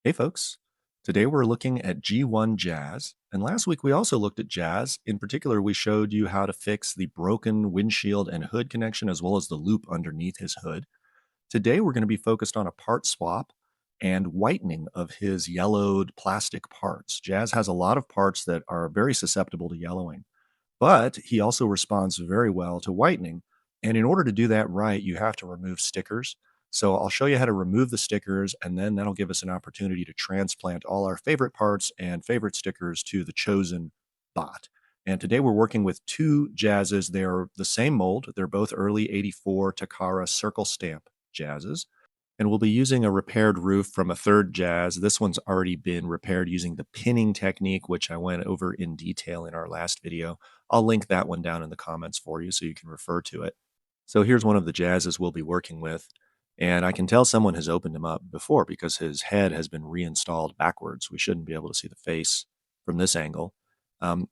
Hey folks, today we're looking at G1 Jazz. And last week we also looked at Jazz. In particular, we showed you how to fix the broken windshield and hood connection as well as the loop underneath his hood. Today we're going to be focused on a part swap and whitening of his yellowed plastic parts. Jazz has a lot of parts that are very susceptible to yellowing. But he also responds very well to whitening. And in order to do that right, you have to remove stickers. So I'll show you how to remove the stickers, and then that'll give us an opportunity to transplant all our favorite parts and favorite stickers to the chosen bot. And today we're working with two jazzes. They're the same mold. They're both early 84 Takara circle stamp jazzes. And we'll be using a repaired roof from a third jazz. This one's already been repaired using the pinning technique, which I went over in detail in our last video. I'll link that one down in the comments for you so you can refer to it. So here's one of the jazzes we'll be working with. And I can tell someone has opened him up before because his head has been reinstalled backwards. We shouldn't be able to see the face from this angle.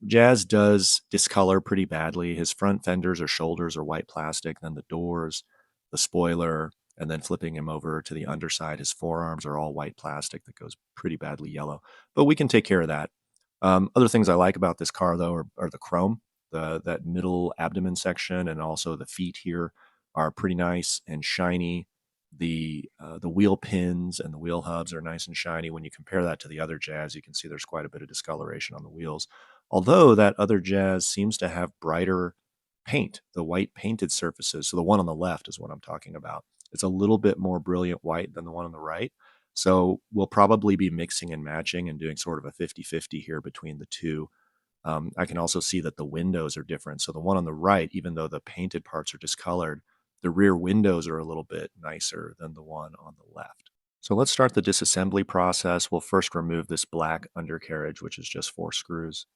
Jazz does discolor pretty badly. His front fenders or shoulders are white plastic, then the doors, the spoiler, and then flipping him over to the underside, his forearms are all white plastic that goes pretty badly yellow. But we can take care of that. Other things I like about this car, though, are the chrome. That middle abdomen section and also the feet here are pretty nice and shiny. The wheel pins and the wheel hubs are nice and shiny. When you compare that to the other Jazz, you can see there's quite a bit of discoloration on the wheels. Although that other Jazz seems to have brighter paint, the white painted surfaces. So the one on the left is what I'm talking about. It's a little bit more brilliant white than the one on the right. So we'll probably be mixing and matching and doing sort of a 50-50 here between the two. I can also see that the windows are different. So the one on the right, even though the painted parts are discolored, the rear windows are a little bit nicer than the one on the left. So let's start the disassembly process. We'll first remove this black undercarriage, which is just 4 screws.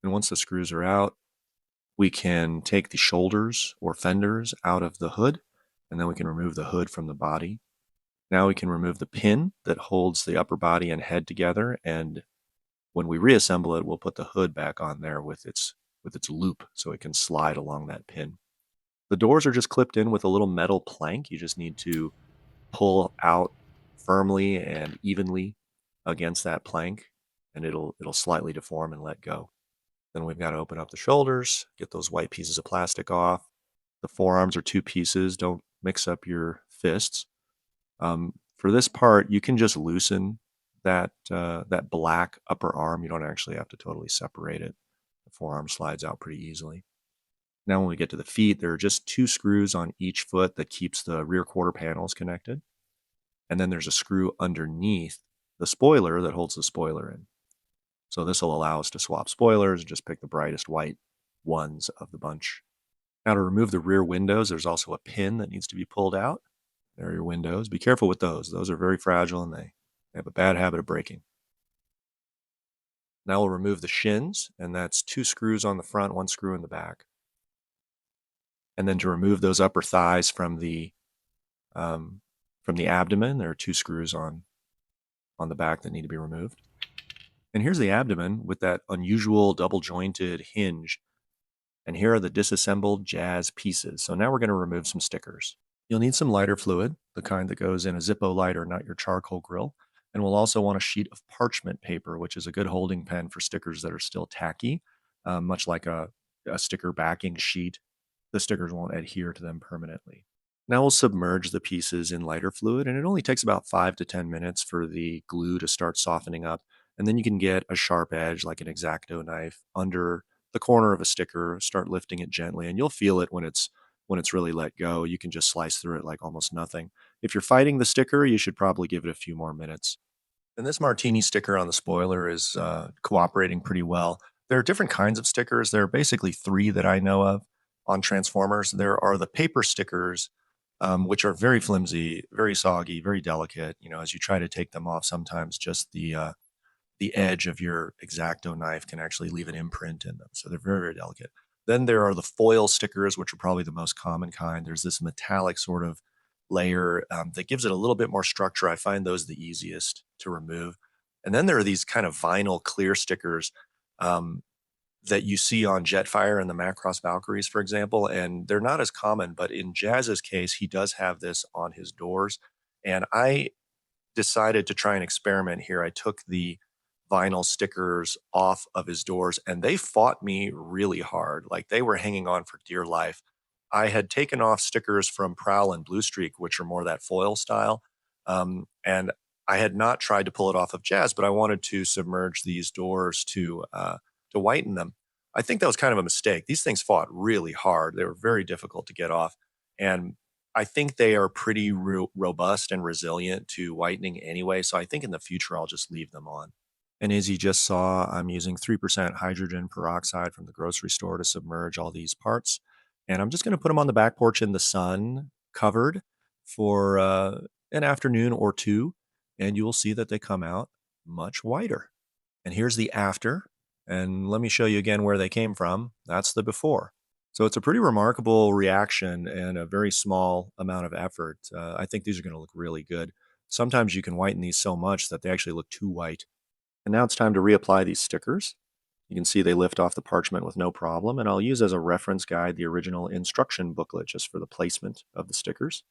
And once the screws are out, we can take the shoulders or fenders out of the hood, and then we can remove the hood from the body. Now we can remove the pin that holds the upper body and head together, and when we reassemble it, we'll put the hood back on there with its loop so it can slide along that pin. The doors are just clipped in with a little metal plank. You just need to pull out firmly and evenly against that plank, and it'll slightly deform and let go. Then we've got to open up the shoulders, get those white pieces of plastic off. The forearms are 2 pieces. Don't mix up your fists. For this part, you can just loosen that black upper arm. You don't actually have to totally separate it. The forearm slides out pretty easily. Now, when we get to the feet, there are just 2 screws on each foot that keeps the rear quarter panels connected. And then there's a screw underneath the spoiler that holds the spoiler in. So this will allow us to swap spoilers and just pick the brightest white ones of the bunch. Now, to remove the rear windows, there's also a pin that needs to be pulled out. There are your windows. Be careful with those. Those are very fragile and they have a bad habit of breaking. Now we'll remove the shins, and that's 2 screws on the front, 1 screw in the back. And then to remove those upper thighs from the abdomen, there are 2 screws on the back that need to be removed. And here's the abdomen with that unusual double jointed hinge. And here are the disassembled Jazz pieces. So now we're going to remove some stickers. You'll need some lighter fluid, the kind that goes in a Zippo lighter, not your charcoal grill. And we'll also want a sheet of parchment paper, which is a good holding pen for stickers that are still tacky, much like a sticker backing sheet. The stickers won't adhere to them permanently. Now we'll submerge the pieces in lighter fluid, and it only takes about 5 to 10 minutes for the glue to start softening up. And then you can get a sharp edge like an X-Acto knife under the corner of a sticker, start lifting it gently, and you'll feel it when it's really let go. You can just slice through it like almost nothing. If you're fighting the sticker, you should probably give it a few more minutes. And this martini sticker on the spoiler is cooperating pretty well. There are different kinds of stickers. There are basically 3 that I know of on Transformers. There are the paper stickers, which are very flimsy, very soggy, very delicate. You know, as you try to take them off, sometimes just the edge of your X-Acto knife can actually leave an imprint in them. So they're very, very delicate. Then there are the foil stickers, which are probably the most common kind. There's this metallic sort of layer that gives it a little bit more structure. I find those the easiest to remove. And then there are these kind of vinyl clear stickers um, that you see on Jetfire and the Macross Valkyries, for example. And they're not as common, but in Jazz's case, he does have this on his doors. And I decided to try and experiment here. I took the vinyl stickers off of his doors and they fought me really hard. Like they were hanging on for dear life. I had taken off stickers from Prowl and Blue Streak, which are more that foil style. And I had not tried to pull it off of Jazz, but I wanted to submerge these doors to whiten them. I think that was kind of a mistake. These things fought really hard. They were very difficult to get off. And I think they are pretty robust and resilient to whitening anyway. So I think in the future, I'll just leave them on. And as you just saw, I'm using 3% hydrogen peroxide from the grocery store to submerge all these parts. And I'm just going to put them on the back porch in the sun, covered for an afternoon or two. And you will see that they come out much whiter. And here's the after. And let me show you again where they came from. That's the before. So it's a pretty remarkable reaction and a very small amount of effort. I think these are going to look really good. Sometimes you can whiten these so much that they actually look too white. And now it's time to reapply these stickers. You can see they lift off the parchment with no problem, and I'll use as a reference guide the original instruction booklet just for the placement of the stickers.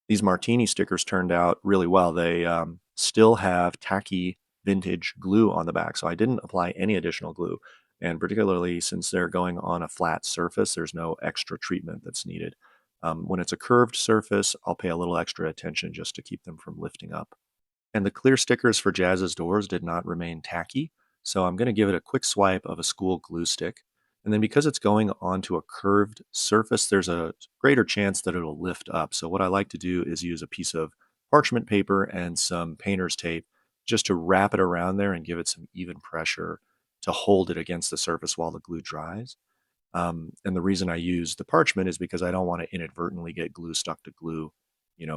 These martini stickers turned out really well. They still have tacky vintage glue on the back, so I didn't apply any additional glue. And particularly since they're going on a flat surface, there's no extra treatment that's needed. When it's a curved surface, I'll pay a little extra attention just to keep them from lifting up. And the clear stickers for Jazz's doors did not remain tacky, so I'm going to give it a quick swipe of a school glue stick. And then because it's going onto a curved surface, there's a greater chance that it'll lift up. So what I like to do is use a piece of parchment paper and some painter's tape just to wrap it around there and give it some even pressure to hold it against the surface while the glue dries. And the reason I use the parchment is because I don't want to inadvertently get glue stuck to glue,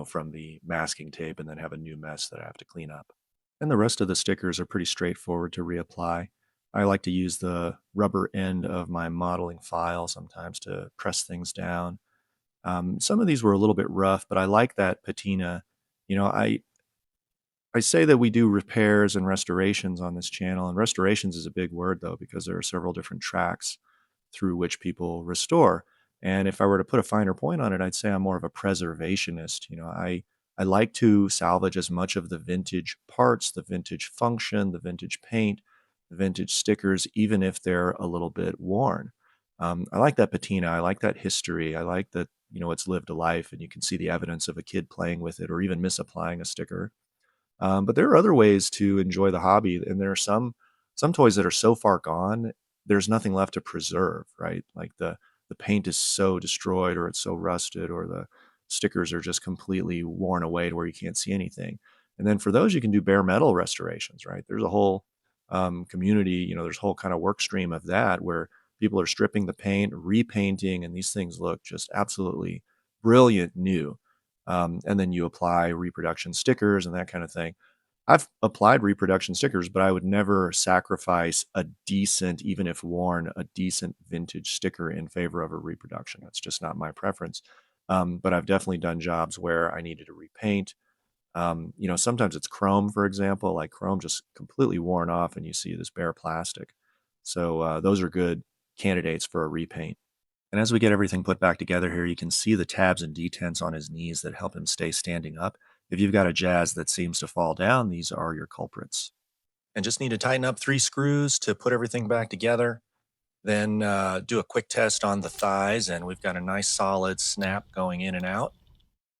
from the masking tape and then have a new mess that I have to clean up. And the rest of the stickers are pretty straightforward to reapply. I like to use the rubber end of my modeling file sometimes to press things down. Some of these were a little bit rough, but I like that patina. I say that we do repairs and restorations on this channel, and restorations is a big word though, because there are several different tracks through which people restore. And if I were to put a finer point on it, I'd say I'm more of a preservationist. I like to salvage as much of the vintage parts, the vintage function, the vintage paint, the vintage stickers, even if they're a little bit worn. I like that patina. I like that history. I like that, it's lived a life and you can see the evidence of a kid playing with it or even misapplying a sticker. But there are other ways to enjoy the hobby, and there are some toys that are so far gone, there's nothing left to preserve, right? Like the paint is so destroyed, or it's so rusted, or the stickers are just completely worn away to where you can't see anything. And then for those, you can do bare metal restorations, right? There's a whole community, there's a whole kind of work stream of that where people are stripping the paint, repainting, and these things look just absolutely brilliant new. And then you apply reproduction stickers and that kind of thing. I've applied reproduction stickers, but I would never sacrifice a decent, even if worn, a decent vintage sticker in favor of a reproduction. That's just not my preference. But I've definitely done jobs where I needed to repaint. Sometimes it's chrome, for example, like chrome just completely worn off and you see this bare plastic. So those are good candidates for a repaint. And as we get everything put back together here, you can see the tabs and detents on his knees that help him stay standing up. If you've got a Jazz that seems to fall down, these are your culprits. And just need to tighten up 3 screws to put everything back together. Then do a quick test on the thighs, and we've got a nice solid snap going in and out.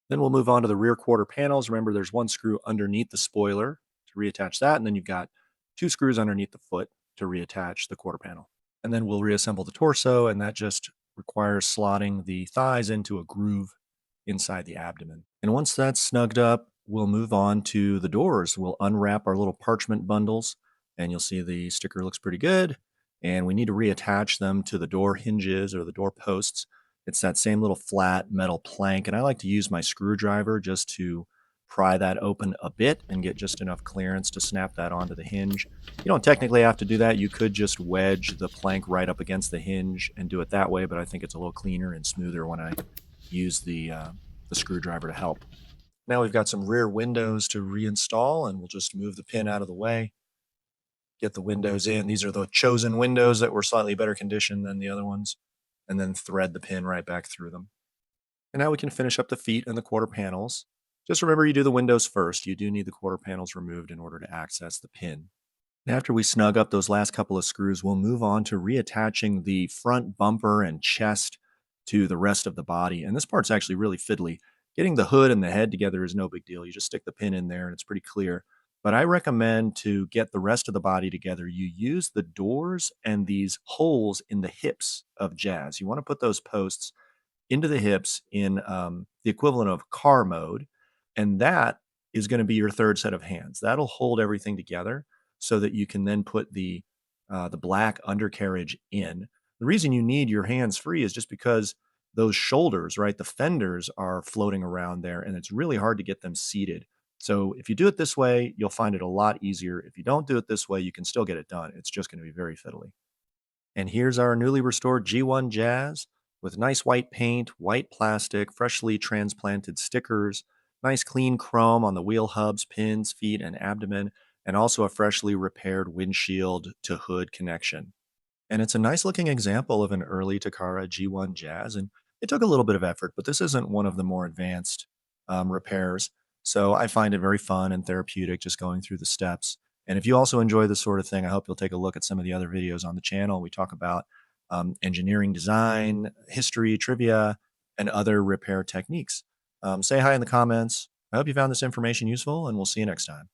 Then we'll move on to the rear quarter panels. Remember, there's 1 screw underneath the spoiler to reattach that, and then you've got 2 screws underneath the foot to reattach the quarter panel. And then we'll reassemble the torso, and that just requires slotting the thighs into a groove inside the abdomen. And once that's snugged up, we'll move on to the doors. We'll unwrap our little parchment bundles, and you'll see the sticker looks pretty good. And we need to reattach them to the door hinges or the door posts. It's that same little flat metal plank, and I like to use my screwdriver just to pry that open a bit and get just enough clearance to snap that onto the hinge. You don't technically have to do that. You could just wedge the plank right up against the hinge and do it that way, but I think it's a little cleaner and smoother when I use the screwdriver to help. Now we've got some rear windows to reinstall, and we'll just move the pin out of the way, get the windows in. These are the chosen windows that were slightly better condition than the other ones, and then thread the pin right back through them. And now we can finish up the feet and the quarter panels. Just remember you do the windows first. You do need the quarter panels removed in order to access the pin. After we snug up those last couple of screws, we'll move on to reattaching the front bumper and chest to the rest of the body. And this part's actually really fiddly. Getting the hood and the head together is no big deal. You just stick the pin in there and it's pretty clear. But I recommend to get the rest of the body together, you use the doors and these holes in the hips of Jazz. You want to put those posts into the hips in the equivalent of car mode. And that is going to be your third set of hands. That'll hold everything together so that you can then put the black undercarriage in. The reason you need your hands free is just because those shoulders, right? The fenders are floating around there and it's really hard to get them seated. So if you do it this way, you'll find it a lot easier. If you don't do it this way, you can still get it done. It's just going to be very fiddly. And here's our newly restored G1 Jazz with nice white paint, white plastic, freshly transplanted stickers, nice clean chrome on the wheel hubs, pins, feet, and abdomen, and also a freshly repaired windshield to hood connection. And it's a nice looking example of an early Takara G1 Jazz. And it took a little bit of effort, but this isn't one of the more advanced repairs. So I find it very fun and therapeutic just going through the steps. And if you also enjoy this sort of thing, I hope you'll take a look at some of the other videos on the channel. We talk about engineering design, history, trivia, and other repair techniques. Say hi in the comments. I hope you found this information useful, and we'll see you next time.